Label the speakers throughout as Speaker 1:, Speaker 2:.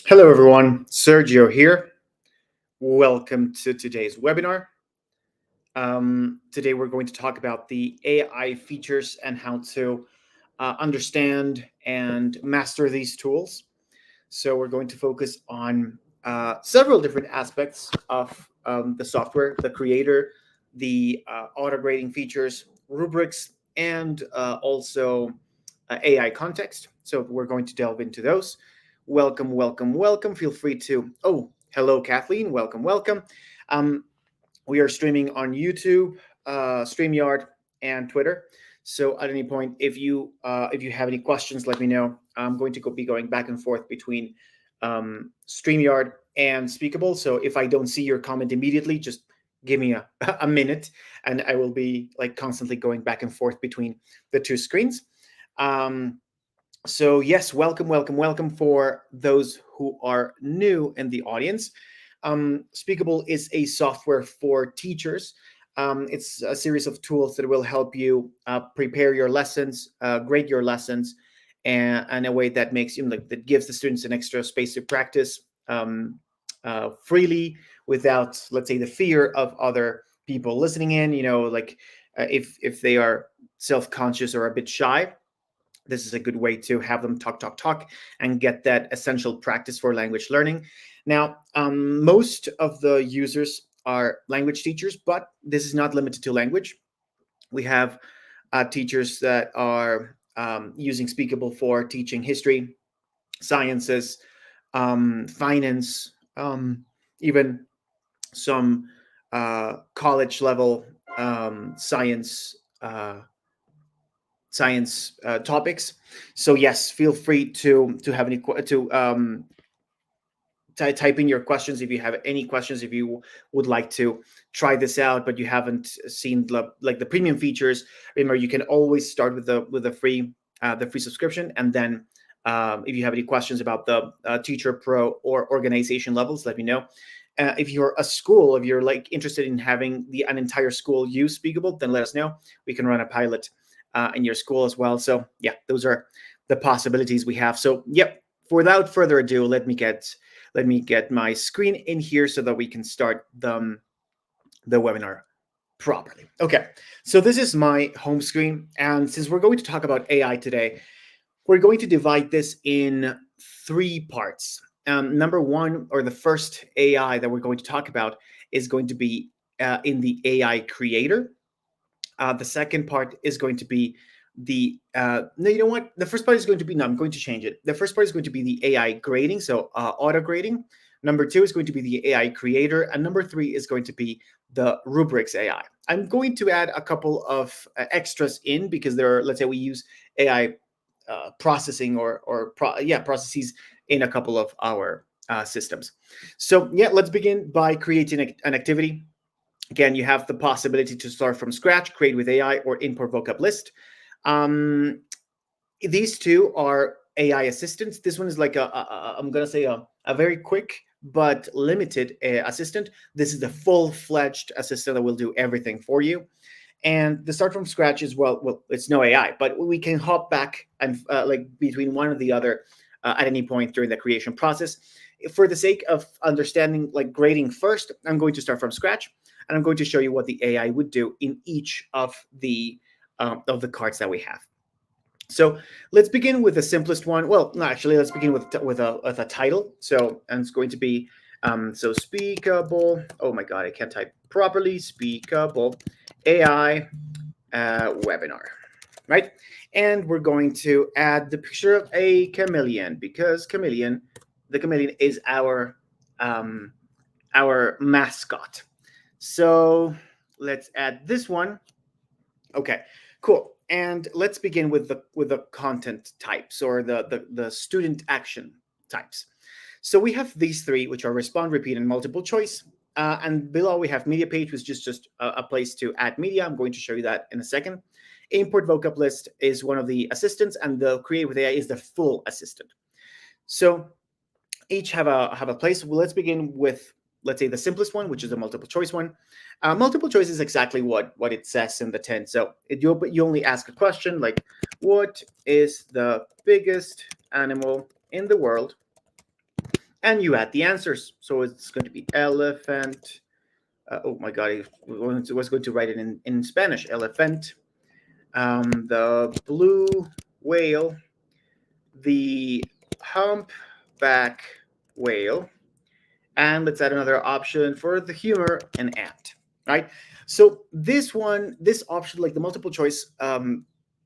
Speaker 1: Hello, everyone. Sergio here. Welcome to today's webinar. Today, we're going to talk about the AI features and how to understand and master these tools. So we're going to focus on several different aspects of the software, the creator, the auto grading features, rubrics, and also AI context. So we're going to delve into those. Welcome, welcome, welcome. Feel free to, hello, Kathleen. Welcome, welcome. We are streaming on YouTube, StreamYard, and Twitter. So at any point, if you have any questions, let me know. I'm going to be going back and forth between StreamYard and Speakable. So if I don't see your comment immediately, just give me a minute, and I will be like constantly going back and forth between the two screens. So yes, welcome, welcome, welcome for those who are new in the audience. Speakable is a software for teachers. It's a series of tools that will help you prepare your lessons, grade your lessons, and in a way that makes that gives the students an extra space to practice freely without, let's say, the fear of other people listening in. If they are self-conscious or a bit shy, this is a good way to have them talk, and get that essential practice for language learning. Now, most of the users are language teachers, but this is not limited to language. We have teachers that are using Speakable for teaching history, sciences, finance, even some college level science topics. So yes, feel free to have any type in your questions if you have any questions, if you would like to try this out but you haven't seen the premium features. Remember, you can always start with the free subscription, and then if you have any questions about the teacher pro or organization levels, let me know. If you're a school, if you're interested in having an entire school use Speakable, then let us know. We can run a pilot in your school as well. So yeah, those are the possibilities we have. So yep, without further ado, let me get my screen in here so that we can start the webinar properly. Okay, so this is my home screen, and since we're going to talk about AI today, we're going to divide this in 3 parts. Number one, or the first AI that we're going to talk about, is going to be in the AI creator. The second part is going to be the no, you know what? The first part is going to be, no, I'm going to change it. The first part is going to be the AI grading, so auto grading. Number two is going to be the AI creator. And number three is going to be the Rubrics AI. I'm going to add a couple of extras in because there are, let's say we use AI processing or processes in a couple of our systems. So yeah, let's begin by creating an activity. Again, you have the possibility to start from scratch, create with AI, or import vocab list. Um, these two are AI assistants. This one is like I'm gonna say a very quick but limited assistant. This is the full-fledged assistant that will do everything for you. And the start from scratch is well, it's no AI, but we can hop back and like between one or the other at any point during the creation process. For the sake of understanding like grading first, I'm going to start from scratch, and I'm going to show you what the AI would do in each of the cards that we have. So let's begin with the simplest one. Well, no, actually, let's begin with a title. So, and it's going to be so Speakable. Oh my God, I can't type properly. Speakable AI webinar, right? And we're going to add the picture of a chameleon because the chameleon is our mascot. So let's add this one. Okay, cool. And let's begin with the content types or the student action types. So we have these three, which are respond, repeat, and multiple choice. And below we have media page, which is just a place to add media. I'm going to show you that in a second. Import vocab list is one of the assistants, and the create with AI is the full assistant. So each have a place. Well, let's begin with, let's say, the simplest one, which is the multiple choice one. Multiple choice is exactly what it says in the 10. So you only ask a question like, what is the biggest animal in the world? And you add the answers. So it's going to be elephant. Oh my God, I was going to write it in Spanish. Elephant, the blue whale, the humpback whale, and let's add another option for the humor, an ant, right? So this option, like the multiple choice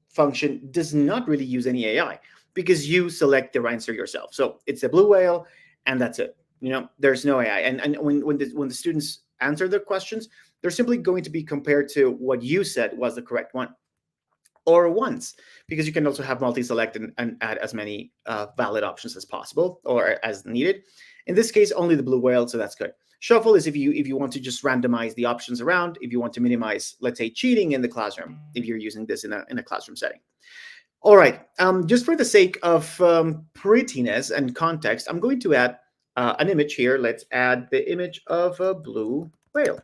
Speaker 1: function, does not really use any AI because you select the answer yourself. So it's a blue whale, and that's it. There's no AI. And when the students answer their questions, they're simply going to be compared to what you said was the correct one, or once, because you can also have multi-select and add as many valid options as possible or as needed. In this case, only the blue whale, so that's good. Shuffle is if you want to just randomize the options around, if you want to minimize, let's say, cheating in the classroom, if you're using this in a classroom setting. All right, just for the sake of prettiness and context, I'm going to add an image here. Let's add the image of a blue whale.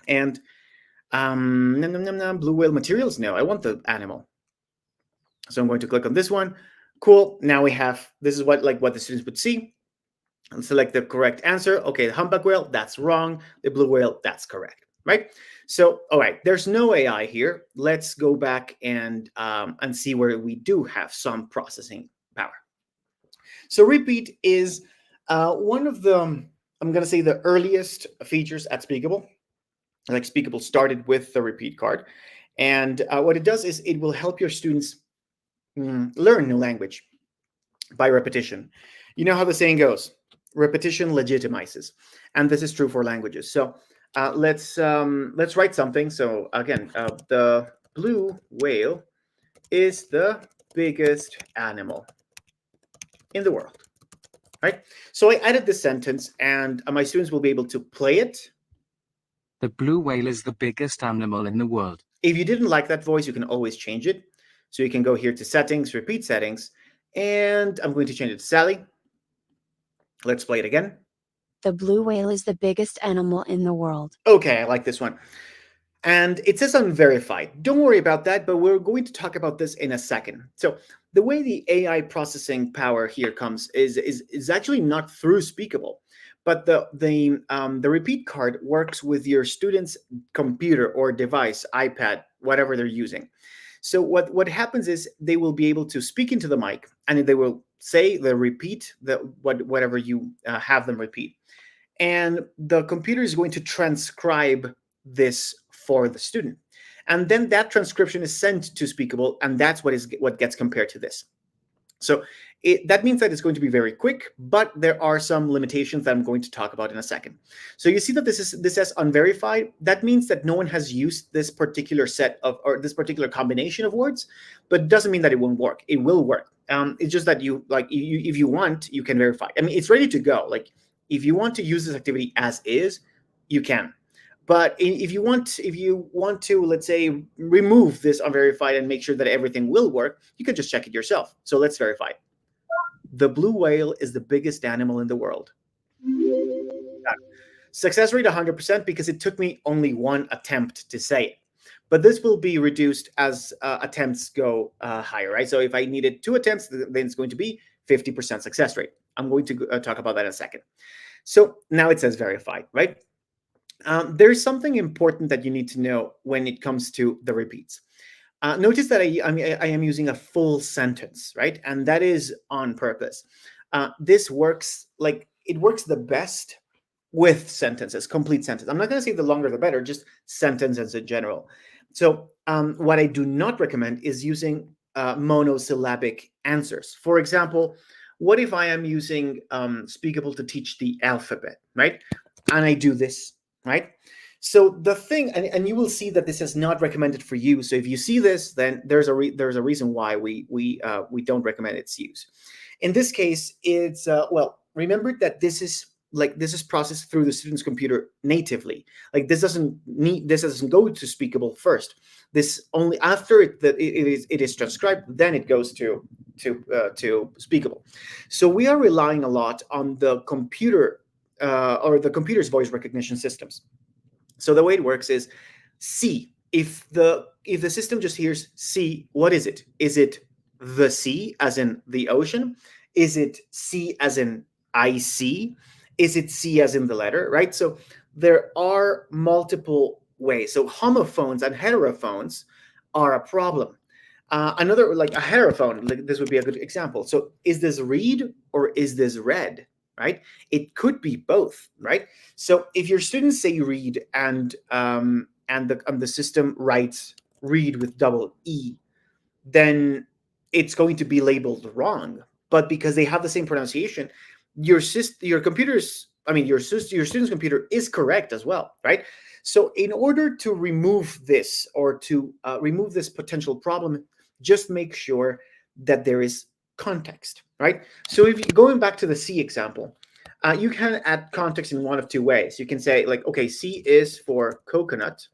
Speaker 1: And blue whale materials. No, I want the animal. So I'm going to click on this one. Cool. Now we have, this is what the students would see. And select the correct answer. Okay, the humpback whale, that's wrong. The blue whale, that's correct, right? So, all right, there's no AI here. Let's go back and see where we do have some processing power. So repeat is one of the, I'm going to say, the earliest features at Speakable. Like Speakable started with the repeat card. And what it does is it will help your students learn new language by repetition. You know how the saying goes, repetition legitimizes, and this is true for languages. So let's write something. So again, the blue whale is the biggest animal in the world, right? So I added this sentence, and my students will be able to play it.
Speaker 2: The blue whale is the biggest animal in the world.
Speaker 1: If you didn't like that voice, you can always change it. So you can go here to settings, repeat settings, and I'm going to change it to Sally. Let's play it again.
Speaker 3: The blue whale is the biggest animal in the world.
Speaker 1: Okay, I like this one. And it says unverified. Don't worry about that, but we're going to talk about this in a second. So the way the AI processing power here comes is actually not through Speakable, but the repeat card works with your student's computer or device, iPad, whatever they're using. So what happens is they will be able to speak into the mic, and they will say the repeat whatever you have them repeat, and the computer is going to transcribe this for the student, and then that transcription is sent to Speakable, and that's what gets compared to this. So that means that it's going to be very quick, but there are some limitations that I'm going to talk about in a second. So you see that this says unverified. That means that no one has used this particular set of, or this particular combination of words, but it doesn't mean that it won't work. It will work. It's just that you like if you want, you can verify. I mean, it's ready to go. Like if you want to use this activity as is, you can. But if you want to, let's say, remove this unverified and make sure that everything will work, you can just check it yourself. So let's verify it. The blue whale is the biggest animal in the world. Success rate 100% because it took me only one attempt to say it. But this will be reduced as attempts go higher, right? So if I needed 2 attempts, then it's going to be 50% success rate. I'm going to talk about that in a second. So now it says verified, right? There's something important that you need to know when it comes to the repeats. Notice that I am using a full sentence, right? And that is on purpose. This works it works the best with sentences, complete sentence. I'm not going to say the longer the better, just sentences in general. So what I do not recommend is using monosyllabic answers. For example, what if I am using Speakable to teach the alphabet, right? And I do this, right? So the thing, and you will see that this is not recommended for you. So if you see this, then there's a reason why we don't recommend its use. In this case, it's well, remember that this is processed through the student's computer natively. Like this doesn't go to Speakable first. This only after it is transcribed, then it goes to Speakable. So we are relying a lot on the computer or the computer's voice recognition systems. So the way it works is sea. If the system just hears sea, what is it? Is it the sea, as in the ocean? Is it sea, as in I see? Is it sea, as in the letter? Right. So there are multiple ways. So homophones and heterophones are a problem. Another, like a heterophone, like this would be a good example. So is this read or is this read? Right? It could be both, right? So if your students say read and the system writes read with double E, then it's going to be labeled wrong. But because they have the same pronunciation, your student's computer is correct as well, right? So in order to remove this or to remove this potential problem, just make sure that there is context, right? So if you're going back to the C example, you can add context in one of two ways. You can say like, okay, C is for coconut,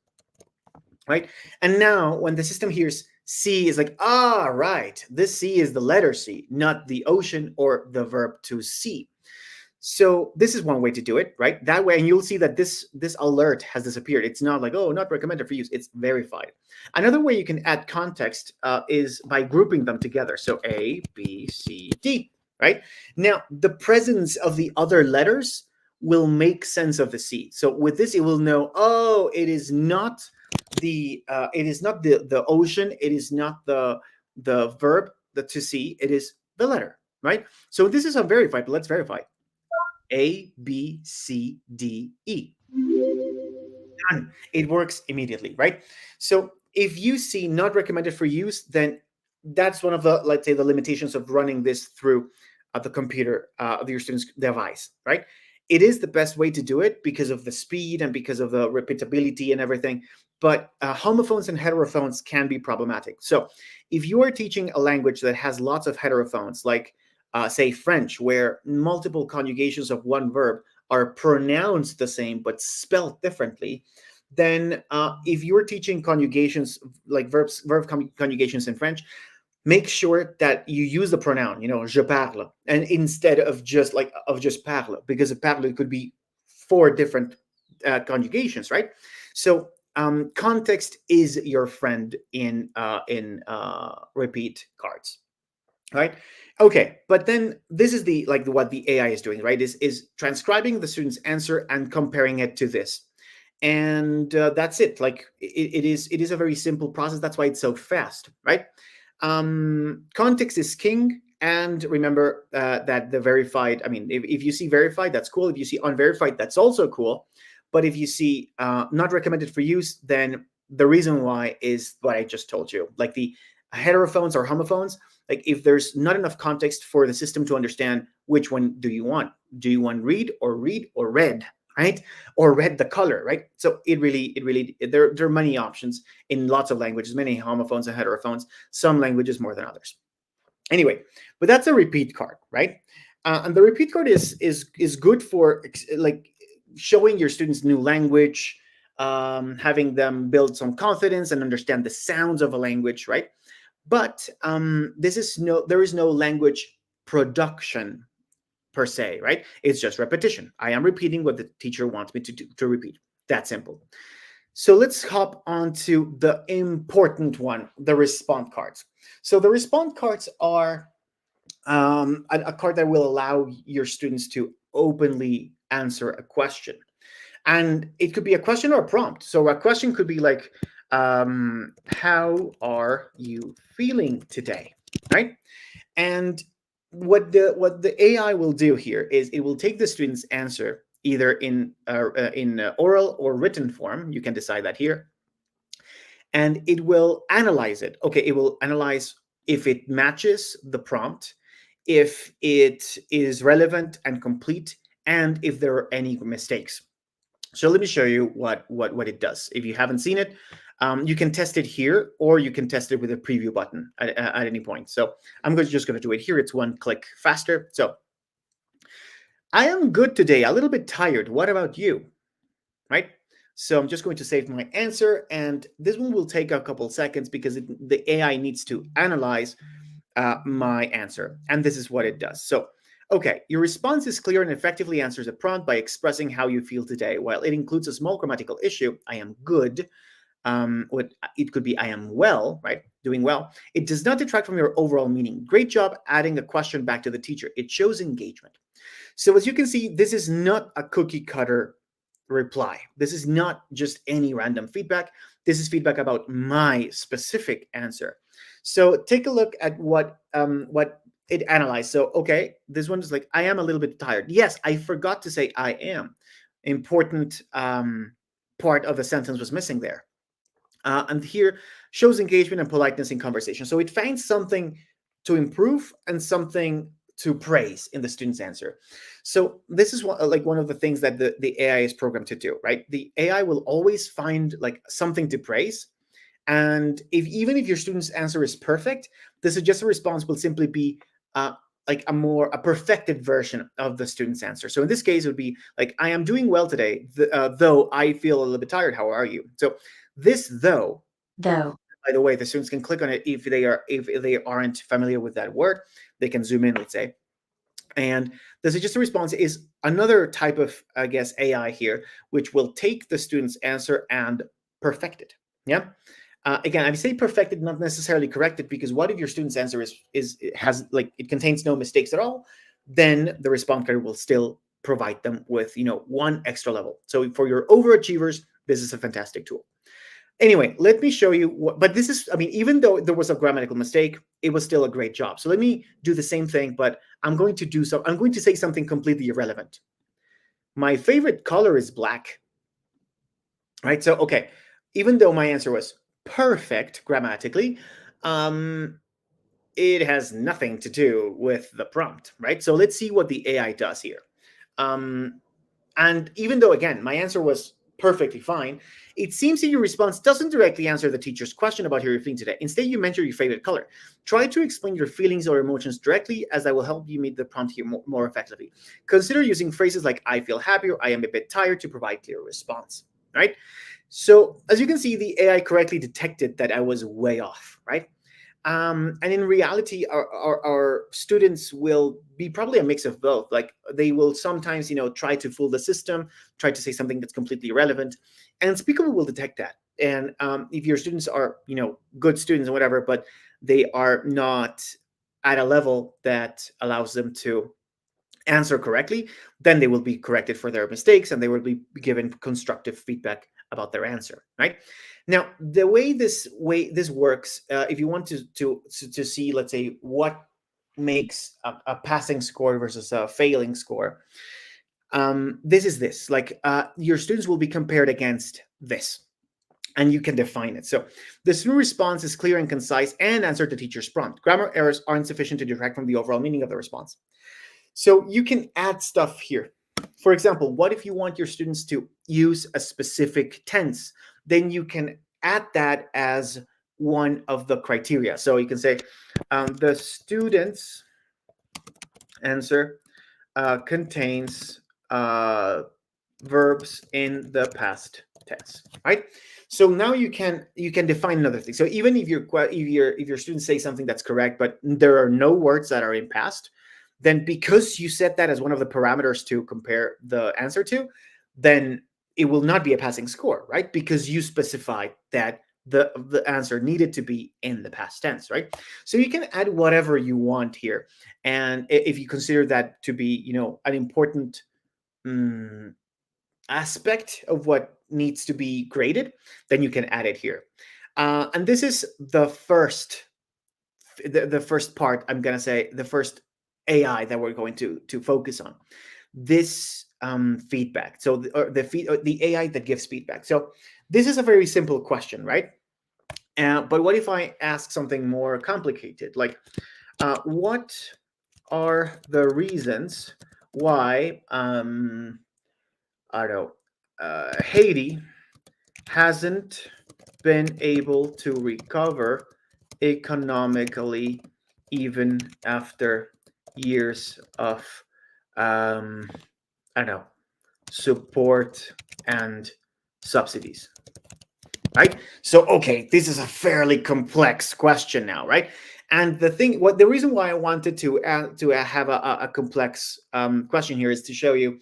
Speaker 1: right? And now when the system hears C, is like, right, this C is the letter C, not the ocean or the verb to see. So this is one way to do it, right? That way, and you'll see that this alert has disappeared. It's not like, oh, not recommended for use. It's verified. Another way you can add context is by grouping them together. So A, B, C, D, right? Now, the presence of the other letters will make sense of the C. So with this, it will know, oh, it is not the ocean. It is not the verb, the to see. It is the letter, right? So this is unverified, but let's verify. A, B, C, D, E. Done. It works immediately, right? So if you see not recommended for use, then that's one of the, let's say, the limitations of running this through the computer of your student's device, right? It is the best way to do it because of the speed and because of the repeatability and everything. But homophones and heterophones can be problematic. So if you are teaching a language that has lots of heterophones, like say French, where multiple conjugations of one verb are pronounced the same but spelled differently, then if you're teaching conjugations like verb conjugations in French, make sure that you use the pronoun, je parle, and instead of just parle, because parle could be 4 different conjugations, right? So context is your friend in repeat cards. Right. Okay. But then this is what the AI is doing, right? Is transcribing the student's answer and comparing it to this. And that's it. Like it is a very simple process. That's why it's so fast, right? Context is king. And remember that the verified, if you see verified, that's cool. If you see unverified, that's also cool. But if you see not recommended for use, then the reason why is what I just told you. Like the heterophones or homophones, like if there's not enough context for the system to understand which one do you want. Do you want read or read, right? Or read the color, right? So there are many options in lots of languages, many homophones and heterophones, some languages more than others. Anyway, but that's a repeat card, right? And the repeat card is good for like showing your students new language, having them build some confidence and understand the sounds of a language, right? But there is no language production per se, right? It's just repetition. I am repeating what the teacher wants me to repeat. That simple. So let's hop on to the important one, the response cards. So the response cards are a card that will allow your students to openly answer a question. And it could be a question or a prompt. So a question could be like, how are you feeling today? Right? And what the AI will do here is it will take the student's answer either in oral or written form. You can decide that here, and it will analyze it. Okay, it will analyze if it matches the prompt, if it is relevant and complete, and if there are any mistakes. So let me show you what it does. If you haven't seen it, you can test it here, or you can test it with a preview button at any point. So I'm just going to do it here. It's one click faster. So I am good today, a little bit tired. What about you? Right? So I'm just going to save my answer, and this one will take a couple seconds because the AI needs to analyze my answer. And this is what it does. So, okay, your response is clear and effectively answers a prompt by expressing how you feel today. While it includes a small grammatical issue, I am good, what it could be I am well, right? Doing well. It does not detract from your overall meaning. Great job adding a question back to the teacher. It shows engagement. So as you can see, this is not a cookie cutter reply. This is not just any random feedback. This is feedback about my specific answer. So take a look at what it analyzed. So okay, this one is like, I am a little bit tired. Yes, I forgot to say I am. Important part of the sentence was missing there. And here shows engagement and politeness in conversation. So it finds something to improve and something to praise in the student's answer. So this is one of the things that the AI is programmed to do, right? The AI will always find like something to praise. And even if your student's answer is perfect, the suggested response will simply be like a perfected version of the student's answer. So in this case, it would be like, I am doing well today, though I feel a little bit tired. How are you? So this though, by the way, the students can click on it if they aren't familiar with that word. They can zoom in, let's say. And the suggested response is another type of, I guess, AI here, which will take the student's answer and perfect it. Yeah. Again, I say perfected, not necessarily corrected, because what if your student's answer it contains no mistakes at all? Then the response card will still provide them with one extra level. So for your overachievers, this is a fantastic tool. Anyway, let me show you but this is, I mean, even though there was a grammatical mistake, it was still a great job. So let me do the same thing, but I'm going to say something completely irrelevant. My favorite color is black. Right? So, okay, even though my answer was perfect grammatically, it has nothing to do with the prompt, right? So let's see what the AI does here. And even though, again, my answer was perfectly fine, it seems that your response doesn't directly answer the teacher's question about how you're feeling today. Instead, you mention your favorite color. Try to explain your feelings or emotions directly, as that will help you meet the prompt here more effectively. Consider using phrases like, I feel happy, or I am a bit tired, to provide clear response, right? So as you can see, the AI correctly detected that I was way off, right? And in reality, our students will be probably a mix of both. Like they will sometimes, try to fool the system, try to say something that's completely irrelevant, and Speakable will detect that. And if your students are, good students and whatever, but they are not at a level that allows them to answer correctly, then they will be corrected for their mistakes and they will be given constructive feedback about their answer, right? Now, the way this works, if you want to see, let's say, what makes a passing score versus a failing score, this is like your students will be compared against this. and you can define it. So the student response is clear and concise and answered the teacher's prompt. Grammar errors aren't sufficient to detract from the overall meaning of the response. So you can add stuff here. For example, what if you want your students to use a specific tense? Then you can add that as one of the criteria. So you can say the student's answer contains verbs in the past tense, right? So now you can define another thing. So even if your students say something that's correct, but there are no words that are in past, then because you set that as one of the parameters to compare the answer to, then it will not be a passing score, right? Because you specified that the answer needed to be in the past tense, right? So you can add whatever you want here, and if you consider that to be, an important aspect of what needs to be graded, then you can add it here. And this is the first part. I'm gonna say the first AI that we're going to focus on. This feedback. So the AI that gives feedback. So this is a very simple question, right? But what if I ask something more complicated, like what are the reasons why I don't know, Haiti hasn't been able to recover economically even after years of I don't know, support and subsidies, right? So okay, this is a fairly complex question now, right? And the reason why I wanted to have a complex question here is to show you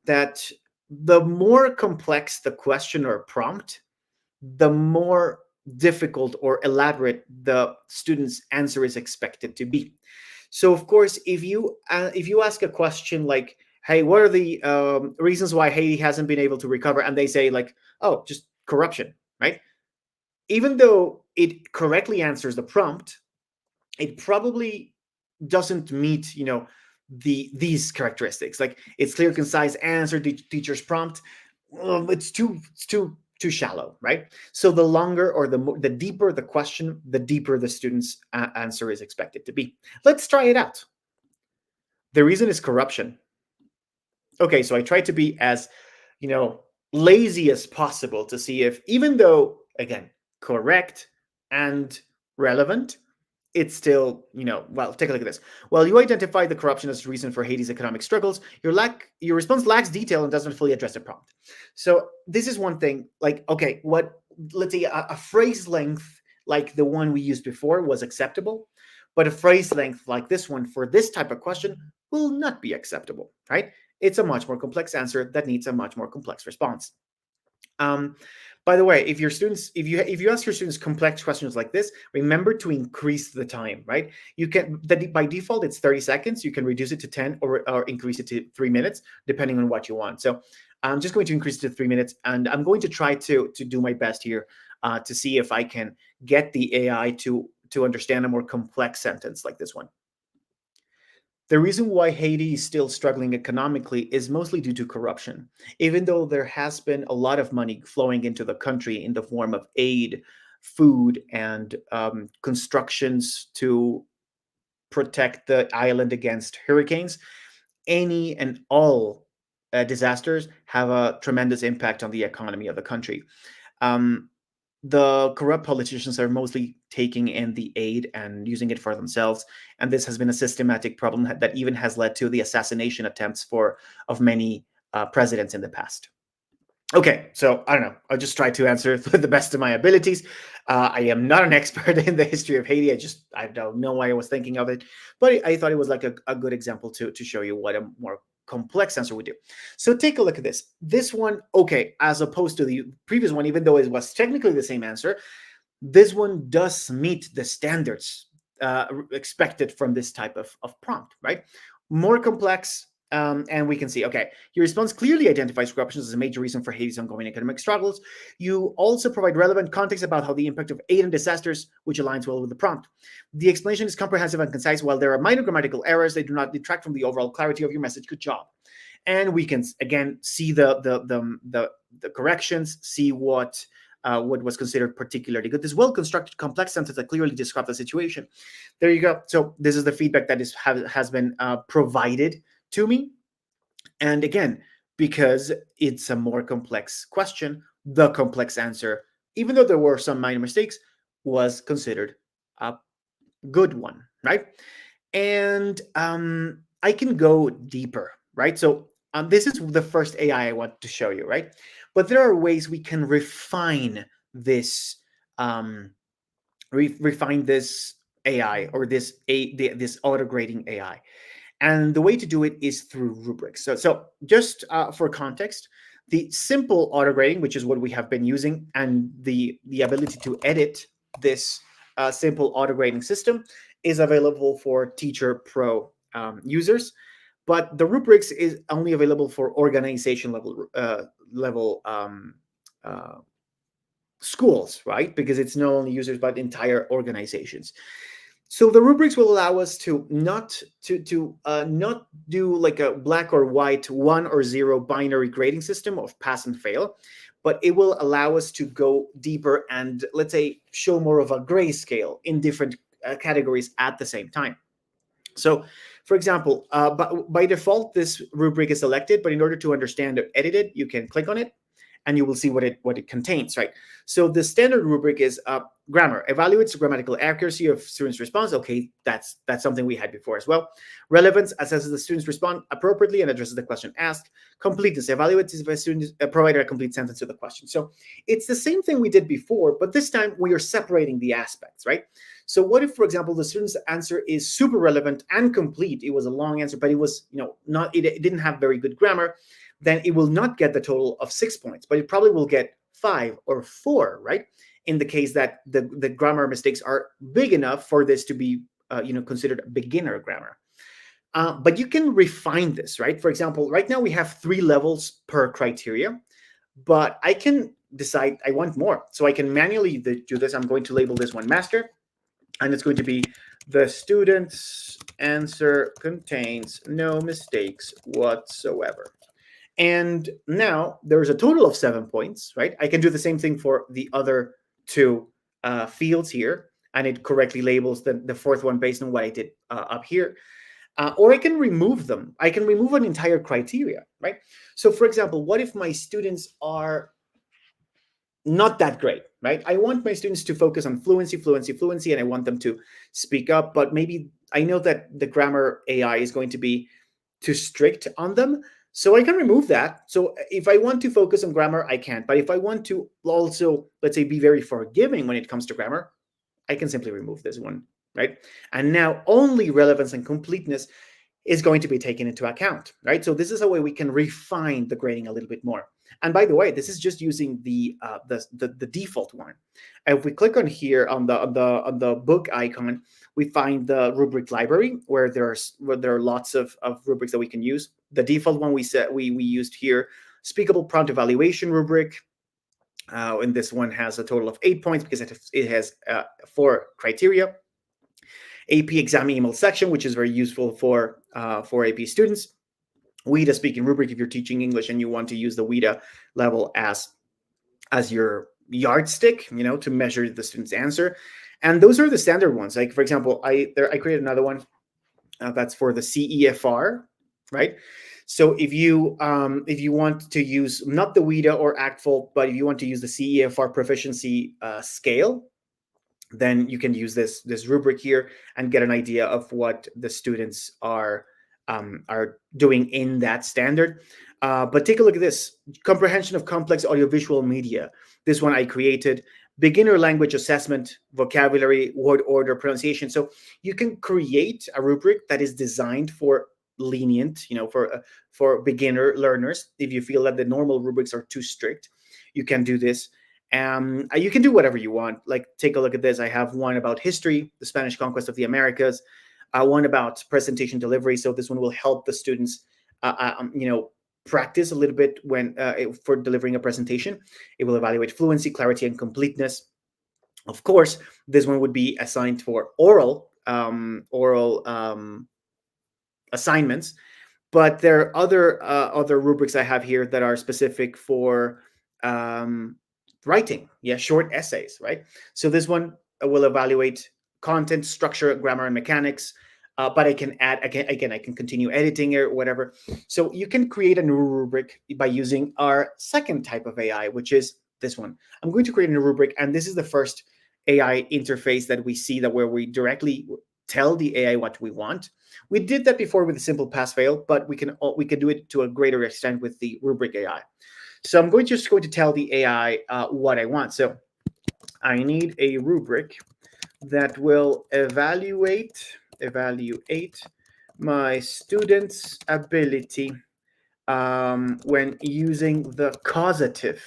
Speaker 1: that the more complex the question or prompt, the more difficult or elaborate the student's answer is expected to be. So of course, if you ask a question like, "Hey, what are the reasons why Haiti hasn't been able to recover?" and they say like, "Oh, just corruption," right? Even though it correctly answers the prompt, it probably doesn't meet, these characteristics. Like it's clear, concise, answer the teacher's prompt. It's too shallow, right? So the longer or the deeper the question, the deeper the student's answer is expected to be. Let's try it out. The reason is corruption. Okay, so I tried to be as, lazy as possible to see if, even though, again, correct and relevant, it's still, well, take a look at this. Well, you identified the corruption as the reason for Haiti's economic struggles. Your response lacks detail and doesn't fully address the prompt. So this is one thing. Like, okay, let's say a phrase length like the one we used before was acceptable, but a phrase length like this one for this type of question will not be acceptable, right? It's a much more complex answer that needs a much more complex response. By the way, if you ask your students complex questions like this, remember to increase the time, right? You can, by default, it's 30 seconds. You can reduce it to 10 or increase it to 3 minutes, depending on what you want. So I'm just going to increase it to 3 minutes, and I'm going to try to do my best here to see if I can get the AI to understand a more complex sentence like this one. The reason why Haiti is still struggling economically is mostly due to corruption. Even though there has been a lot of money flowing into the country in the form of aid, food, and constructions to protect the island against hurricanes, any and all disasters have a tremendous impact on the economy of the country. Um, the corrupt politicians are mostly taking in the aid and using it for themselves, and this has been a systematic problem that even has led to the assassination attempts of many presidents in the past. Okay, so I don't know. I'll just try to answer to the best of my abilities. I am not an expert in the history of Haiti. I don't know why I was thinking of it, but I thought it was like a good example to show you what a more complex answer would do. So take a look at this. This one, okay, as opposed to the previous one, even though it was technically the same answer, this one does meet the standards expected from this type of prompt, right? More complex, and we can see, okay, your response clearly identifies corruption as a major reason for Haiti's ongoing economic struggles. You also provide relevant context about how the impact of aid and disasters, which aligns well with the prompt. The explanation is comprehensive and concise. While there are minor grammatical errors, they do not detract from the overall clarity of your message. Good job. And we can again see the corrections, see what what was considered particularly good. This well-constructed, complex sentence that clearly describes the situation. There you go. So this is the feedback that has been provided to me. And again, because it's a more complex question, the complex answer, even though there were some minor mistakes, was considered a good one, right? And I can go deeper, right? So this is the first AI I want to show you, right? But there are ways we can refine this refine this AI, or this auto grading AI. And the way to do it is through rubrics. So just for context, the simple auto grading, which is what we have been using, and the ability to edit this simple auto grading system is available for Teacher Pro users. But the rubrics is only available for organization level uh, schools, right? Because it's not only users but entire organizations. So the rubrics will allow us to not do like a black or white 1 or 0 binary grading system of pass and fail, but it will allow us to go deeper and, let's say, show more of a grayscale in different categories at the same time. So, for example, by default, this rubric is selected, but in order to understand or edit it, you can click on it and you will see what it contains, right? So the standard rubric is grammar, evaluates the grammatical accuracy of students' response. Okay, that's something we had before as well. Relevance, assesses the students respond appropriately and addresses the question asked. Completeness, evaluates if a student provided a complete sentence to the question. So it's the same thing we did before, but this time we are separating the aspects, right? So what if, for example, the student's answer is super relevant and complete? It was a long answer, but it was, it didn't have very good grammar. Then it will not get the total of 6 points, but it probably will get 5 or 4, right? In the case that the grammar mistakes are big enough for this to be, considered beginner grammar. But you can refine this, right? For example, right now we have 3 levels per criteria, but I can decide I want more. So I can manually do this. I'm going to label this one master, and it's going to be the student's answer contains no mistakes whatsoever. And now there's a total of 7 points, right? I can do the same thing for the other 2 fields here, and it correctly labels the fourth one based on what I did up here. Or I can remove them. I can remove an entire criteria, right? So for example, what if my students are not that great, right? I want my students to focus on fluency, and I want them to speak up, but maybe I know that the grammar AI is going to be too strict on them. So I can remove that. So if I want to focus on grammar, I can. But if I want to also, let's say, be very forgiving when it comes to grammar, I can simply remove this one, right? And now only relevance and completeness is going to be taken into account, right? So this is a way we can refine the grading a little bit more. And by the way, this is just using the default one. If we click on here on the book icon, we find the rubric library where there are lots of rubrics that we can use. The default one we used here, speakable prompt evaluation rubric. And this one has a total of 8 points because it has 4 criteria. AP exam email section, which is very useful for AP students. WIDA speaking rubric if you're teaching English and you want to use the WIDA level as your yardstick, to measure the student's answer. And those are the standard ones. Like, for example, I created another one that's for the CEFR, right? So if you want to use not the WIDA or ACTFL, but if you want to use the CEFR proficiency scale, then you can use this rubric here and get an idea of what the students are doing in that standard. But take a look at this. Comprehension of complex audiovisual media. This one I created. Beginner language assessment, vocabulary, word order, pronunciation. So you can create a rubric that is designed for lenient, for beginner learners. If you feel that the normal rubrics are too strict, you can do this. You can do whatever you want. Like, take a look at this. I have one about history, the Spanish conquest of the Americas. One about presentation delivery. So this one will help the students, practice a little bit when for delivering a presentation. It will evaluate fluency, clarity, and completeness. Of course, this one would be assigned for oral assignments. But there are other rubrics I have here that are specific for writing, yeah, short essays, right? So this one will evaluate content, structure, grammar, and mechanics. But I can add again, I can continue editing or whatever. So you can create a new rubric by using our second type of AI, which is this one. I'm going to create a new rubric, and this is the first AI interface that we see that where we directly tell the AI what we want. We did that before with a simple pass fail, but we can do it to a greater extent with the rubric AI. So I'm just going to tell the AI what I want. So I need a rubric that will evaluate my students' ability when using the causative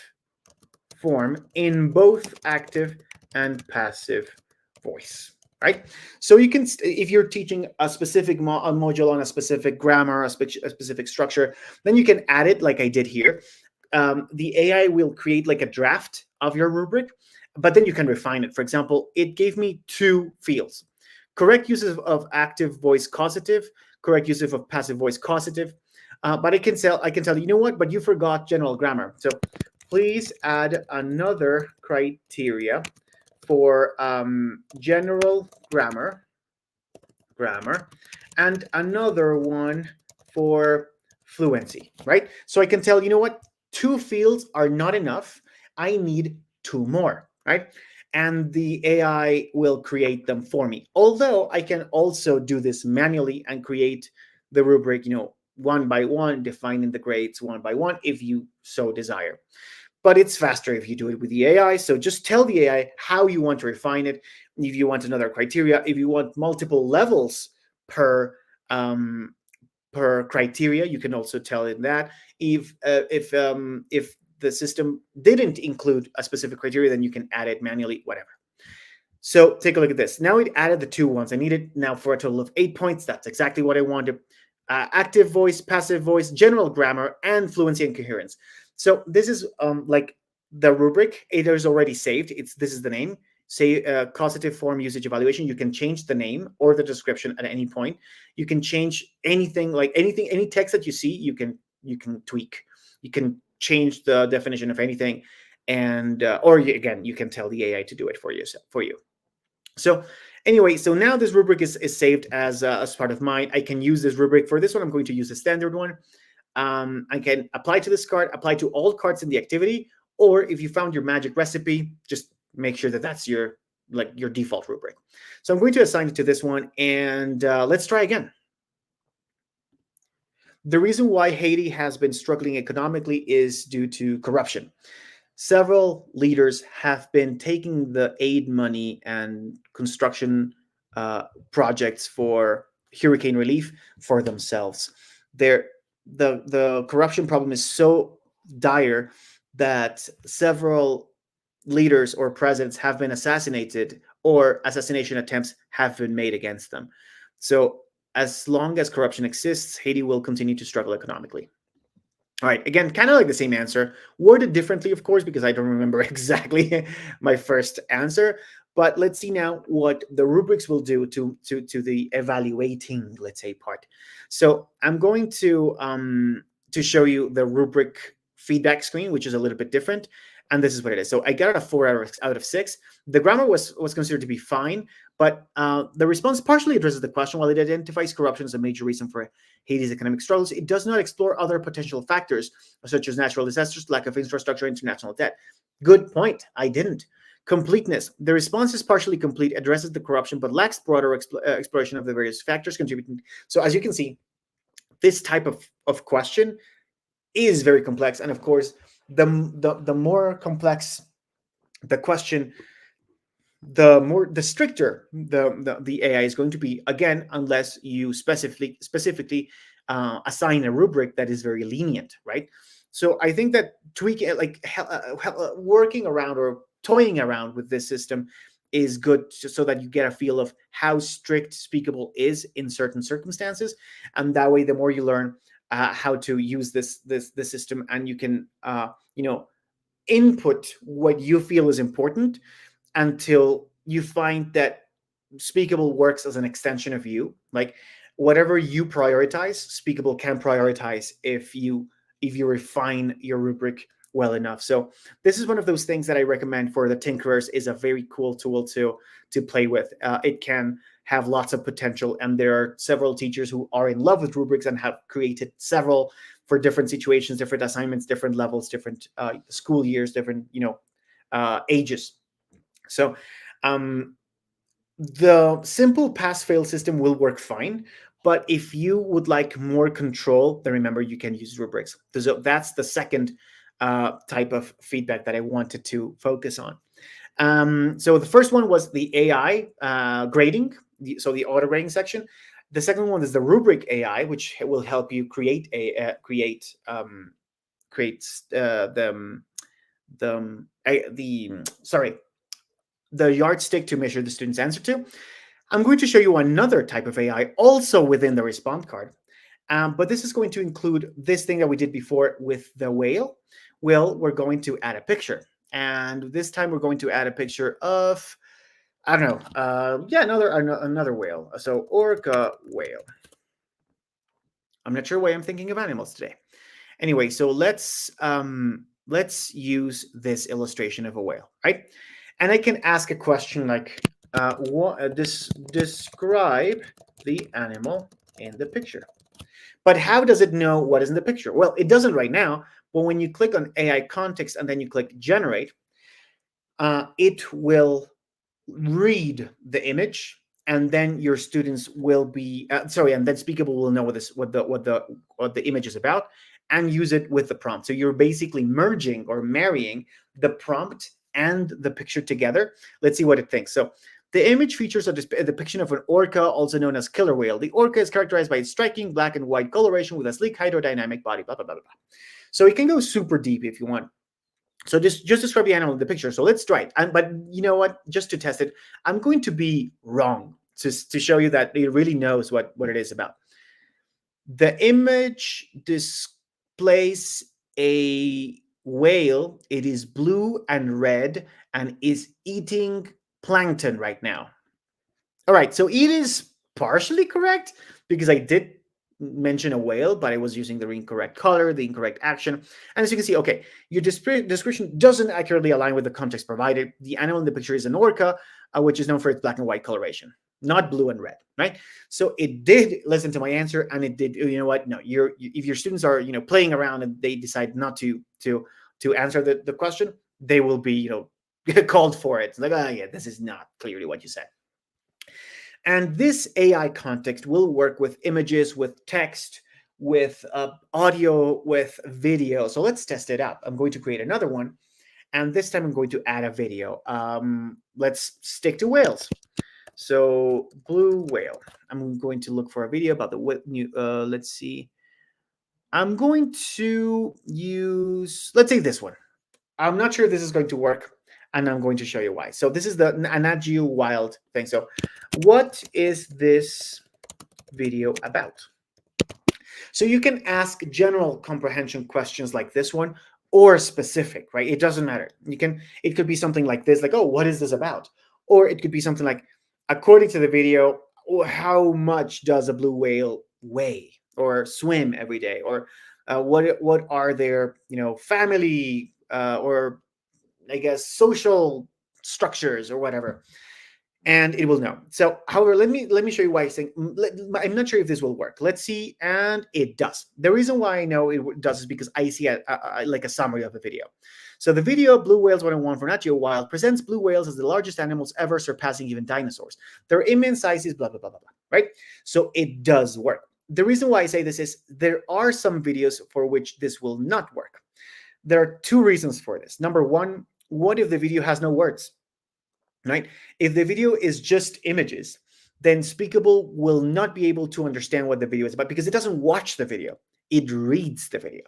Speaker 1: form in both active and passive voice. Right. So you can, if you're teaching a specific a module on a specific grammar, a specific structure, then you can add it like I did here. The AI will create like a draft of your rubric, but then you can refine it. For example, it gave me 2 fields: correct usage of active voice causative, correct usage of passive voice causative. But I can tell you know what, but you forgot general grammar. So please add another criteria for general grammar, and another one for fluency, right? So I can tell, you know what, 2 fields are not enough. I need 2 more, right? And the AI will create them for me. Although I can also do this manually and create the rubric, one by one, defining the grades one by one, if you so desire. But it's faster if you do it with the AI. So just tell the AI how you want to refine it. If you want another criteria, if you want multiple levels per criteria, you can also tell it that. If the system didn't include a specific criteria, then you can add it manually, whatever. So take a look at this. Now it added the 2 ones. I need it now for a total of 8 points. That's exactly what I wanted. Active voice, passive voice, general grammar, and fluency and coherence. So this is like the rubric. It is already saved. This is the name. Say causative form usage evaluation. You can change the name or the description at any point. You can change anything, like any text that you see. You can tweak. You can change the definition of anything, and or again, you can tell the AI to do it for you. So anyway, so now this rubric is saved as part of mine. I can use this rubric. For this one, I'm going to use the standard one. I can apply to this card, apply to all cards in the activity, or if you found your magic recipe, just make sure that that's your default rubric. So I'm going to assign it to this one, and let's try again. The reason why Haiti has been struggling economically is due to corruption. Several leaders have been taking the aid money and construction projects for hurricane relief for themselves. The corruption problem is so dire that several leaders or presidents have been assassinated, or assassination attempts have been made against them. So as long as corruption exists, Haiti will continue to struggle economically. All right, again, kind of like the same answer, worded differently, of course, because I don't remember exactly my first answer. But let's see now what the rubrics will do to the evaluating, let's say, part. So I'm going to show you the rubric feedback screen, which is a little bit different. And this is what it is. So I got a 4 out of 6. The grammar was considered to be fine, but the response partially addresses the question. While it identifies corruption as a major reason for Haiti's economic struggles, it does not explore other potential factors, such as natural disasters, lack of infrastructure, international debt. Good point. I didn't. Completeness. The response is partially complete, addresses the corruption, but lacks broader exploration of the various factors contributing. So as you can see, this type of question is very complex. And of course, the more complex the question, the stricter the AI is going to be, again, unless you specifically assign a rubric that is very lenient, right? So I think that tweaking, working around or toying around with this system is good, so that you get a feel of how strict Speakable is in certain circumstances, and that way, the more you learn how to use this system, and you can input what you feel is important until you find that Speakable works as an extension of you. Like whatever you prioritize, Speakable can prioritize if you refine your rubric well enough. So this is one of those things that I recommend for the tinkerers. Is a very cool tool to play with. It can have lots of potential, and there are several teachers who are in love with rubrics and have created several for different situations, different assignments, different levels, different school years, different ages. So the simple pass-fail system will work fine, but if you would like more control, then remember you can use rubrics. So that's the second type of feedback that I wanted to focus on. So the first one was the AI grading, so the auto grading section. The second one is the rubric AI, which will help you create the yardstick to measure the student's answer to. I'm going to show you another type of AI also within the response card. But this is going to include this thing that we did before with the whale. Well, we're going to add a picture. And this time we're going to add a picture of, I don't know, another whale. So orca whale. I'm not sure why I'm thinking of animals today. Anyway, so let's use this illustration of a whale, right? And I can ask a question like, describe the animal in the picture. But how does it know what is in the picture? Well, it doesn't right now, but when you click on AI context and then you click generate, it will read the image, and then your students will be and then Speakable will know what the image is about and use it with the prompt. So you're basically merging or marrying the prompt and the picture together. Let's see what it thinks. So the image features a depiction of an orca, also known as killer whale. The orca is characterized by its striking black and white coloration with a sleek hydrodynamic body, blah, blah, blah, blah. So it can go super deep if you want. So just describe the animal in the picture. So let's try it. But you know what? Just to test it, I'm going to be wrong to show you that it really knows what it is about. The image displays a whale. It is blue and red and is eating plankton right now. All right, so it is partially correct because I did mention a whale, but I was using the incorrect color, the incorrect action. And as you can see, okay, your description doesn't accurately align with the context provided. The animal in the picture is an orca, which is known for its black and white coloration, not blue and red, right? So it did listen to my answer, and it did. You know what? No, if your students are playing around and they decide not to answer the question, they will be called for it. It's like, oh yeah, this is not clearly what you said. And this AI context will work with images, with text, with audio, with video. So let's test it out. I'm going to create another one. And this time I'm going to add a video. Let's stick to whales. So blue whale. I'm going to look for a video about the new, let's see. I'm going to use, let's say this one. I'm not sure if this is going to work, and I'm going to show you why. So this is the Nat Geo Wild thing. So what is this video about? So you can ask general comprehension questions like this one, or specific, right? It doesn't matter. It could be something like this, like, oh, what is this about? Or it could be something like, according to the video, how much does a blue whale weigh or swim every day? Or what are their family or I guess social structures or whatever, and it will know. So, however, let me show you why I'm not sure if this will work. Let's see, and it does. The reason why I know it does is because I see like a summary of the video. So the video Blue Whales 101 for Nat Geo Wild presents blue whales as the largest animals ever, surpassing even dinosaurs. Their immense size is blah blah blah blah blah. Right? So it does work. The reason why I say this is there are some videos for which this will not work. There are two reasons for this. Number one, what if the video has no words, right? If the video is just images, then Speakable will not be able to understand what the video is about because it doesn't watch the video. It reads the video.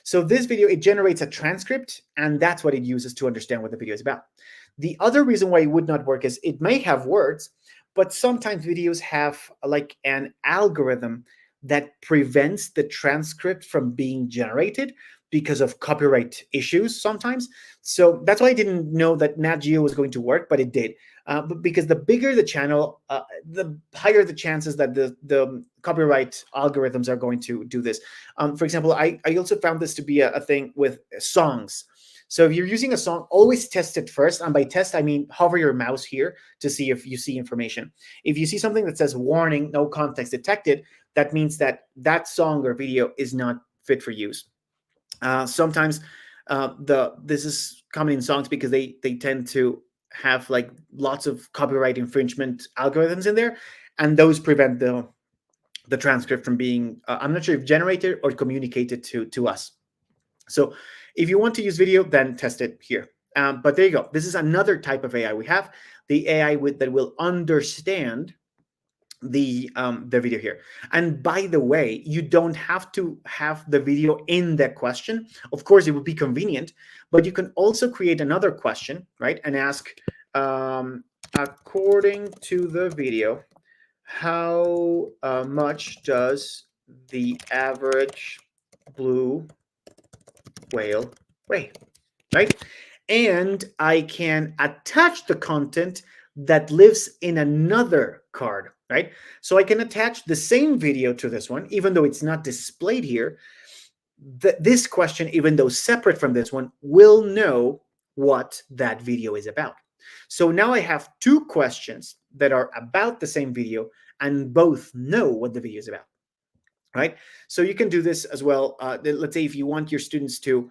Speaker 1: So this video, it generates a transcript, and that's what it uses to understand what the video is about. The other reason why it would not work is it may have words, but sometimes videos have like an algorithm that prevents the transcript from being generated because of copyright issues sometimes. So that's why I didn't know that Nat Geo was going to work, but it did. But because the bigger the channel, the higher the chances that the copyright algorithms are going to do this. For example, I also found this to be a thing with songs. So if you're using a song, always test it first. And by test, I mean hover your mouse here to see if you see information. If you see something that says warning, no context detected, that means that that song or video is not fit for use. Sometimes this is common in songs because they tend to have like lots of copyright infringement algorithms in there, and those prevent the transcript from being I'm not sure if generated or communicated to us. So if you want to use video, then test it here. But there you go. This is another type of AI we have, the AI that will understand the video here. And by the way, you don't have to have the video in the question. Of course, it would be convenient, but you can also create another question, right? And ask, according to the video, how much does the average blue whale weigh, right? And I can attach the content that lives in another card, right? So I can attach the same video to this one, even though it's not displayed here. This question, even though separate from this one, will know what that video is about. So now I have two questions that are about the same video and both know what the video is about, right? So you can do this as well. Let's say if you want your students to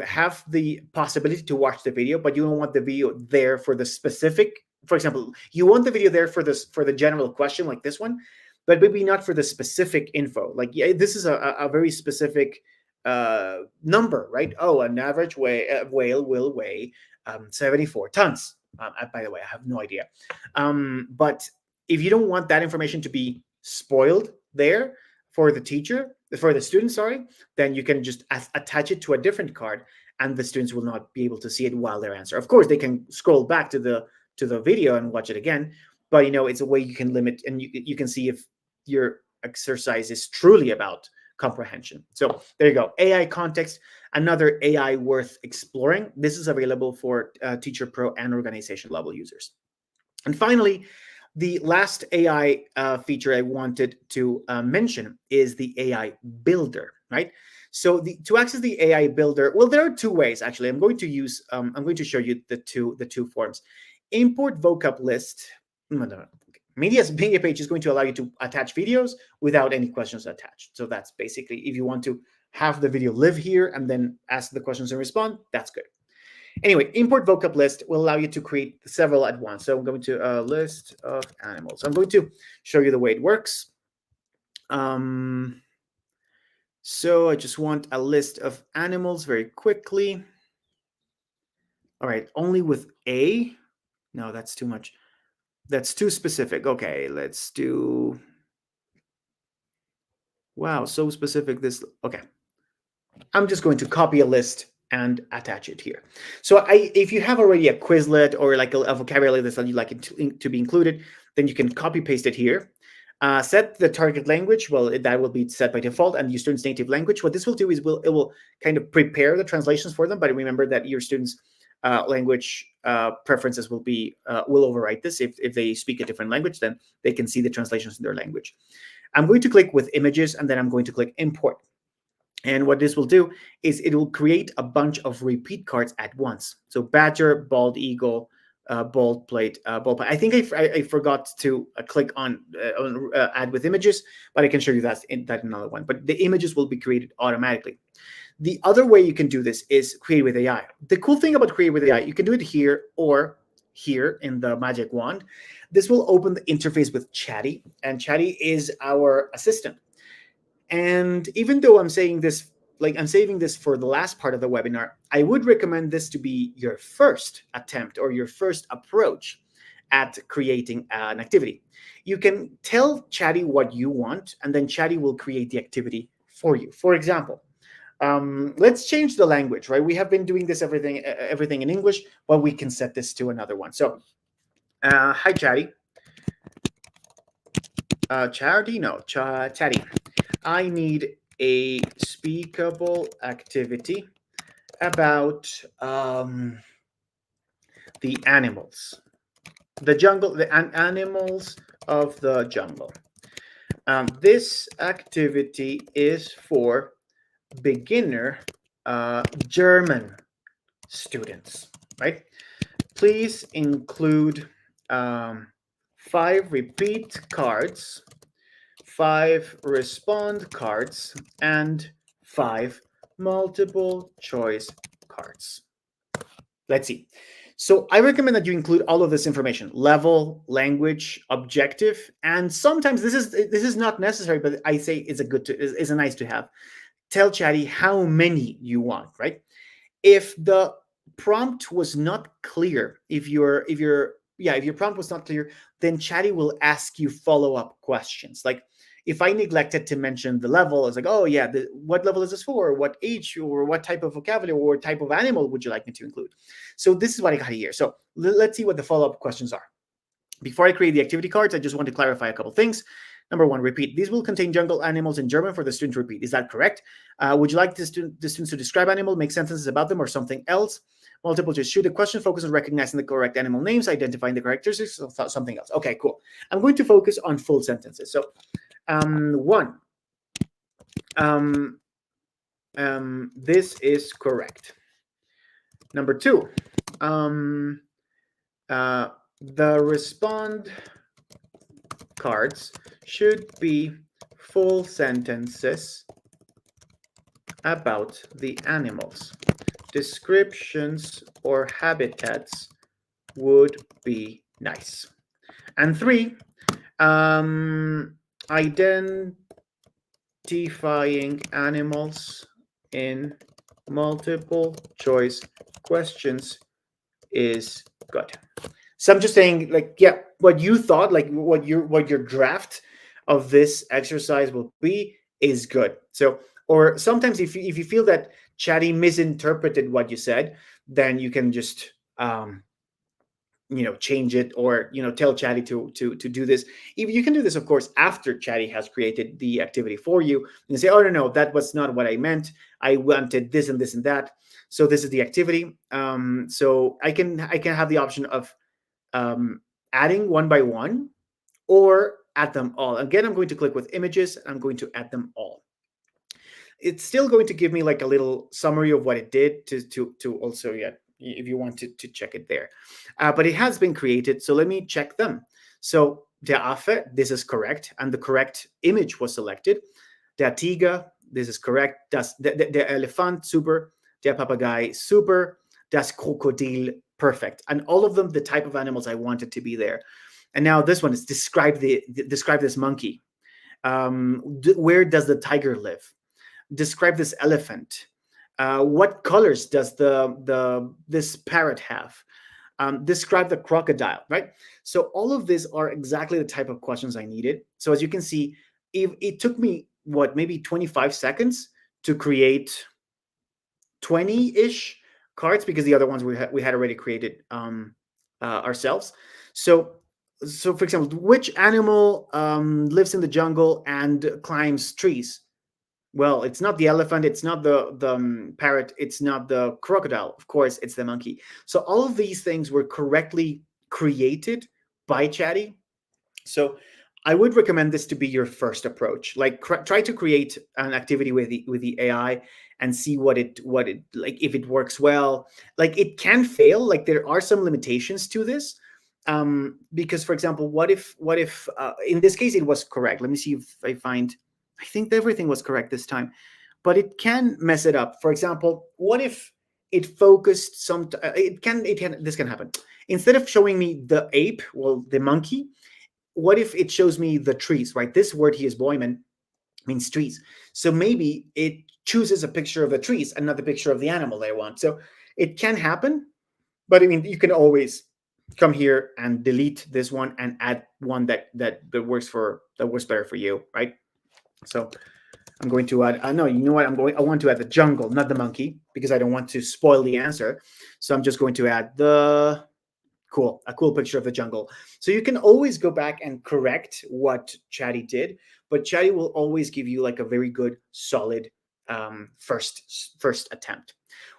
Speaker 1: have the possibility to watch the video, but you don't want the video there for the specific. For example, you want the video there for the general question like this one, but maybe not for the specific info. Like, yeah, this is a very specific number, right? Oh, an average whale will weigh 74 tons. By the way, I have no idea. But if you don't want that information to be spoiled there for the teacher, for the student, sorry, then you can just attach it to a different card, and the students will not be able to see it while they answer. Of course, they can scroll back to the video and watch it again, but it's a way you can limit, and you can see if your exercise is truly about comprehension. So there you go. AI context, another AI worth exploring. This is available for Teacher Pro and organization level users. And finally, the last AI feature I wanted to mention is the AI Builder, right? So to access the AI Builder, well, there are two ways actually. I'm going to show you the two forms. Import vocab list. Media page is going to allow you to attach videos without any questions attached. So that's basically, if you want to have the video live here and then ask the questions and respond, that's good. Anyway, import vocab list will allow you to create several at once. So I'm going to a list of animals. So I'm going to show you the way it works. So I just want a list of animals very quickly. All right, only with A. No, that's too much. That's too specific. Okay, let's do. Wow, so specific this. Okay. I'm just going to copy a list and attach it here. So if you have already a Quizlet or like a vocabulary list that you'd like it to be included, then you can copy paste it here. Set the target language. Well, that will be set by default, and your student's native language. What this will do is it will kind of prepare the translations for them. But remember that your students' language preferences will overwrite this. If they speak a different language, then they can see the translations in their language. I'm going to click with images, and then I'm going to click import. And what this will do is it will create a bunch of repeat cards at once. So badger, bald eagle, bald plate, bald plate. I think I forgot to click on add with images, but I can show you that in another one. But the images will be created automatically. The other way you can do this is create with AI. The cool thing about create with AI, you can do it here or here in the magic wand. This will open the interface with Chatty, and Chatty is our assistant. And even though I'm saying this, like I'm saving this for the last part of the webinar, I would recommend this to be your first attempt or your first approach at creating an activity. You can tell Chatty what you want, and then Chatty will create the activity for you. For example, let's change the language, right? We have been doing this everything in English, but we can set this to another one. So, hi, Chatty. Chatty. I need a speakable activity about the animals, the jungle, the animals of the jungle. This activity is for beginner German students, right? Please include 5 repeat cards, 5 respond cards, and 5 multiple choice cards. Let's see. So I recommend that you include all of this information: level, language, objective, and sometimes this is not necessary, but I say it's a nice to have. Tell Chatty how many you want, right? If the prompt was not clear, if your prompt was not clear, then Chatty will ask you follow-up questions. Like if I neglected to mention the level, it's like, oh yeah, what level is this for? What age or what type of vocabulary or type of animal would you like me to include? So this is what I got here. So let's see what the follow-up questions are. Before I create the activity cards, I just want to clarify a couple things. Number 1, repeat. These will contain jungle animals in German for the student to repeat. Is that correct? Would you like the students to describe animal, make sentences about them, or something else? Multiple choice. Should the question focus on recognizing the correct animal names, identifying the characteristics, or something else? Okay, cool. I'm going to focus on full sentences. So, 1. This is correct. Number 2. The respond cards should be full sentences about the animals. Descriptions or habitats would be nice. And 3, identifying animals in multiple choice questions is good. So I'm just saying, like, yeah, what you thought, like what your draft of this exercise will be is good. So, or sometimes if you feel that Chatty misinterpreted what you said, then you can just change it, or tell Chatty to do this. Even you can do this, of course, after Chatty has created the activity for you, and say, oh no, that was not what I meant. I wanted this and this and that. So this is the activity. So I can have the option of adding one by one, or add them all. Again, I'm going to click with images. I'm going to add them all. It's still going to give me like a little summary of what it did to also, yeah, if you want to check it there. But it has been created, so let me check them. So der Affe, this is correct, and the correct image was selected. Der Tiger, this is correct. Der Elefant, super. Der Papagei, super. Das Krokodil, perfect. And all of them, the type of animals I wanted to be there. And now this one is describe this monkey. Where does the tiger live? Describe this elephant. What colors does this parrot have? Describe the crocodile, right? So all of these are exactly the type of questions I needed. So as you can see, it took me maybe 25 seconds to create 20-ish cards, because the other ones we had already created ourselves. So for example, which animal lives in the jungle and climbs trees? Well, it's not the elephant, it's not the parrot, it's not the crocodile. Of course, it's the monkey. So all of these things were correctly created by Chatty. So I would recommend this to be your first approach. Like try to create an activity with the AI and see what it like, if it works well. Like it can fail. Like there are some limitations to this. Because for example, what if in this case it was correct? Let me see if I find. I think everything was correct this time, but it can mess it up. For example, what if it focused this can happen. Instead of showing me the ape, well, the monkey, what if it shows me the trees, right? This word here is Boyman, means trees. So maybe it chooses a picture of the trees and not the picture of the animal they want. So it can happen, but I mean, you can always come here and delete this one and add one that works better for you, right? So I'm going to add, no, you know what? I want to add the jungle, not the monkey, because I don't want to spoil the answer. So I'm just going to add a cool picture of the jungle. So you can always go back and correct what Chatty did, but Chatty will always give you like a very good, solid first attempt.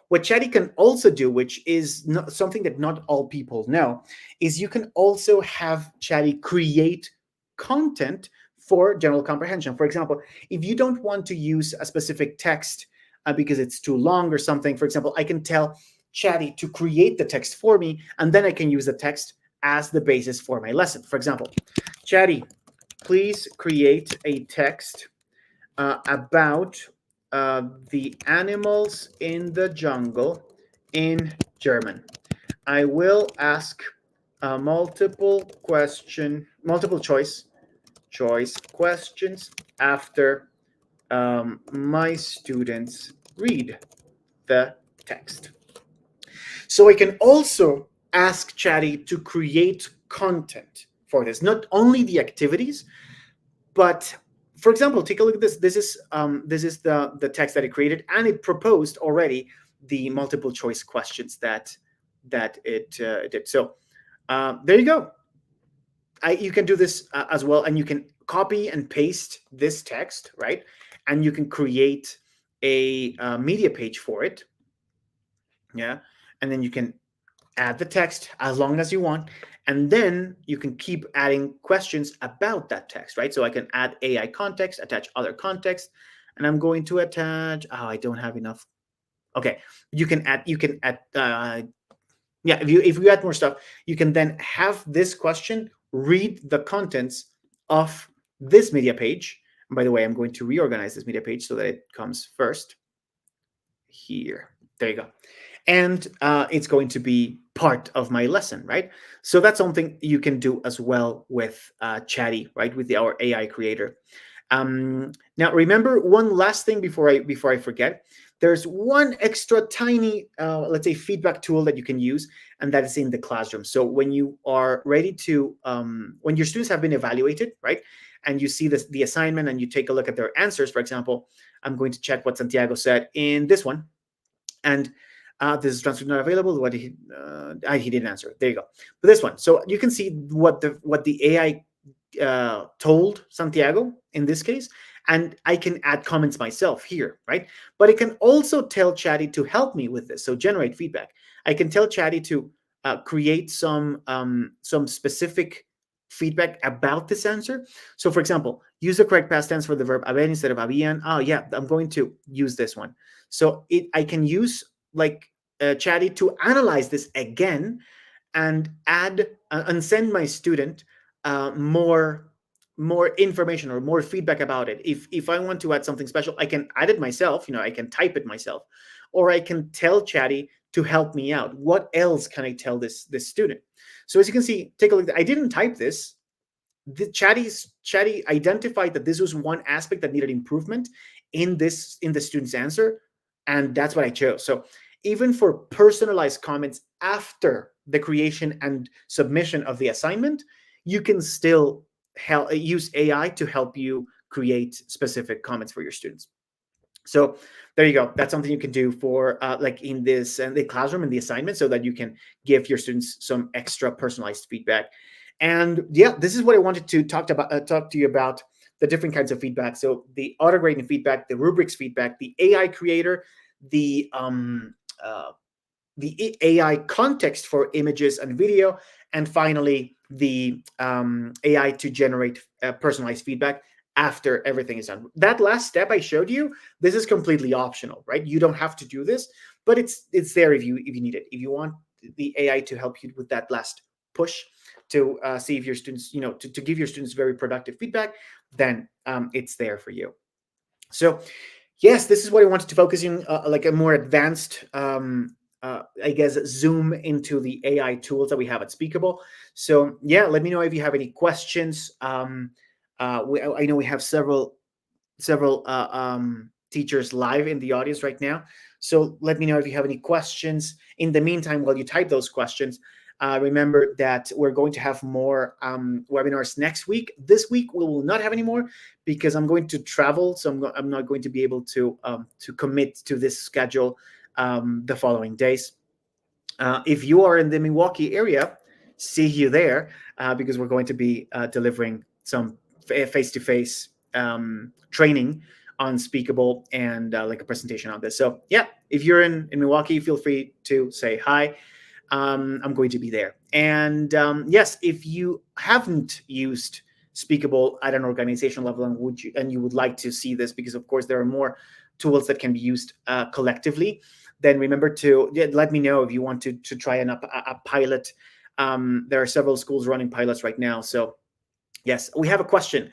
Speaker 1: What Chatty can also do, which is not, something that not all people know, is you can also have Chatty create content for general comprehension. For example, if you don't want to use a specific text because it's too long or something, for example, I can tell Chatty to create the text for me, and then I can use the text as the basis for my lesson. For example, Chatty, please create a text about the animals in the jungle in German. I will ask multiple choice questions after my students read the text. So I can also ask Chatty to create content for this, not only the activities, but for example, take a look at this. This is the text that it created, and it proposed already the multiple choice questions that it did. So there you go. You can do this as well, and you can copy and paste this text, right? And you can create a media page for it. Yeah, and then you can add the text as long as you want, and then you can keep adding questions about that text, right? So I can add AI context, attach other context, and I'm going to attach, oh, I don't have enough. Okay, you can add yeah, if you add more stuff, you can then have this question read the contents of this media page. And by the way, I'm going to reorganize this media page so that it comes first here. There you go. And it's going to be part of my lesson, right? So that's something you can do as well with Chatty, right? With our AI creator. Now, remember one last thing before I forget. There's one extra tiny, let's say, feedback tool that you can use, and that is in the classroom. So when you are ready to, when your students have been evaluated, right, and you see the assignment and you take a look at their answers, for example, I'm going to check what Santiago said in this one. And this is transcript not available. What he didn't answer. There you go. But this one, so you can see what the AI told Santiago in this case, and I can add comments myself here, right? But I can also tell Chatty to help me with this. So generate feedback. I can tell Chatty to create some specific feedback about this answer. So for example, use the correct past tense for the verb haber instead of habían. Oh yeah, I'm going to use this one. So I can use like Chatty to analyze this again and add and send my student more information or more feedback about it. If I want to add something special, I can add it myself. I can type it myself, or I can tell Chatty to help me out. What else can I tell this student? So as you can see, take a look. I didn't type this. The Chatty identified that this was one aspect that needed improvement in the student's answer, and that's what I chose. So even for personalized comments after the creation and submission of the assignment, you can still use AI to help you create specific comments for your students. So there you go. That's something you can do for like in this and the classroom and the assignment, so that you can give your students some extra personalized feedback. And yeah, this is what I wanted to talk to you about, the different kinds of feedback. So the auto grading feedback, the rubrics feedback, the AI creator, the AI context for images and video, and finally the AI to generate personalized feedback after everything is done. That last step I showed you, this is completely optional, right? You don't have to do this, but it's there if you need it. If you want the AI to help you with that last push to see if your students, to give your students very productive feedback, then it's there for you. So yes, this is what I wanted to focus in, like a more advanced, I guess, zoom into the AI tools that we have at Speakable. So yeah, let me know if you have any questions. I know we have several teachers live in the audience right now. So let me know if you have any questions. In the meantime, while you type those questions, remember that we're going to have more webinars next week. This week we will not have any more because I'm going to travel, so I'm not going to be able to commit to this schedule the following days. If you are in the Milwaukee area, see you there because we're going to be delivering some face-to-face training on Speakable and like a presentation on this. So yeah, if you're in Milwaukee, feel free to say hi. I'm going to be there. And yes, if you haven't used Speakable at an organizational level and you would like to see this, because of course there are more tools that can be used collectively, then remember to let me know if you want to try a pilot. There are several schools running pilots right now. So yes, we have a question.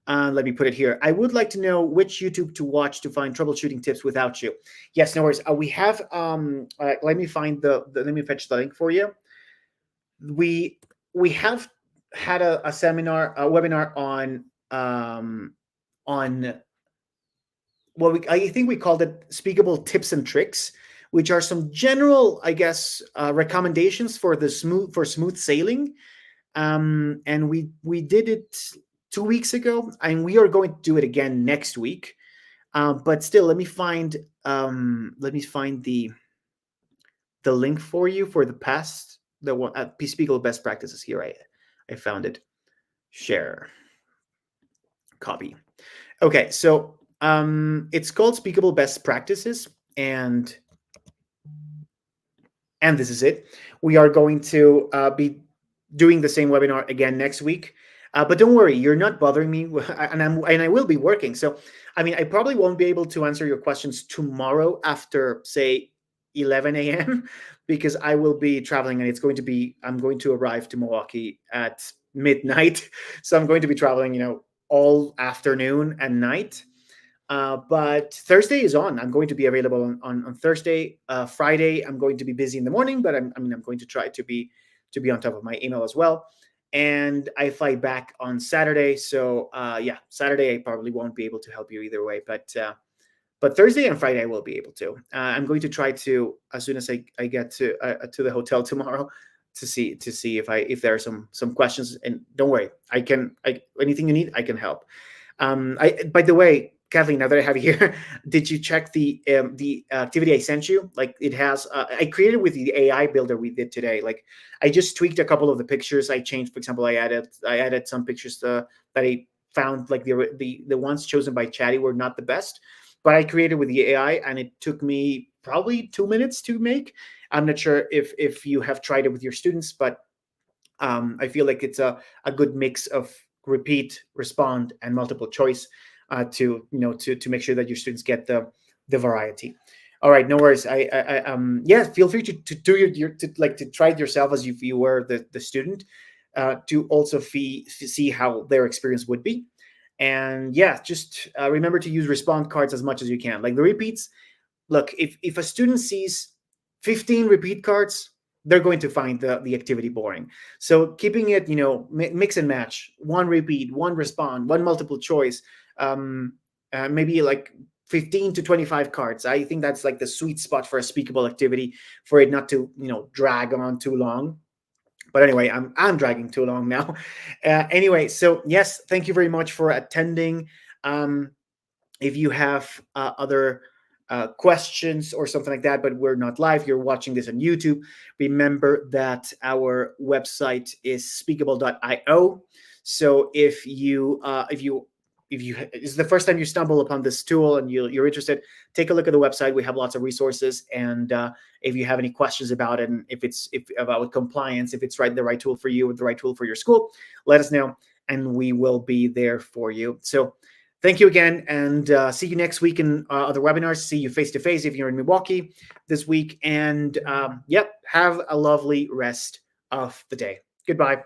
Speaker 1: Let me put it here. I would like to know which YouTube to watch to find troubleshooting tips without you. Yes, no worries. We have. Let me find let me fetch the link for you. We have had a seminar, a webinar on well, I think we called it Speakable Tips and Tricks, which are some general, I guess, recommendations for smooth sailing. And we did it 2 weeks ago, and we are going to do it again next week. But still, let me find the link for you for the past the one at Speakable Best Practices. Here, I found it. Share, copy. Okay, so it's called Speakable Best Practices, and this is it. We are going to be doing the same webinar again next week. But don't worry, you're not bothering me, and I will be working. So, I mean, I probably won't be able to answer your questions tomorrow after, say, 11 a.m. because I will be traveling, and I'm going to arrive to Milwaukee at midnight. So I'm going to be traveling, all afternoon and night. But Thursday is on. I'm going to be available on Thursday. Friday, I'm going to be busy in the morning, but I'm going to try to be on top of my email as well. And I fly back on Saturday. So yeah, Saturday I probably won't be able to help you either way. But Thursday and Friday I will be able to. I'm going to try to, as soon as I get to the hotel tomorrow, to see if there are some questions. And don't worry, anything you need, I can help. By the way, Kathleen, now that I have you here, did you check the activity I sent you? Like, it has, I created with the AI builder we did today. Like, I just tweaked a couple of the pictures. I changed, for example, I added some pictures that I found, like the ones chosen by Chatty were not the best, but I created with the AI, and it took me probably 2 minutes to make. I'm not sure if you have tried it with your students, but I feel like it's a good mix of repeat, respond, and multiple choice to make sure that your students get the variety. All right, no worries. Yeah, feel free to do to try it yourself as if you were the student, to also see how their experience would be. And yeah, just remember to use respond cards as much as you can. Like the repeats, look, if a student sees 15 repeat cards, they're going to find the activity boring. So keeping it, mix and match, one repeat, one respond, one multiple choice, maybe like 15 to 25 cards. I think that's like the sweet spot for a speakable activity, for it not to, drag on too long. But anyway, I'm dragging too long now. Anyway, so yes, thank you very much for attending. If you have other questions or something like that, but we're not live, you're watching this on YouTube, remember that our website is speakable.io. So if you is the first time you stumble upon this tool and you're interested, take a look at the website. We have lots of resources, and if you have any questions about it, and if about compliance, if it's the right tool for you or the right tool for your school, let us know, and we will be there for you. So thank you again, and see you next week in other webinars. See you face to face if you're in Milwaukee this week, and yep, have a lovely rest of the day. Goodbye.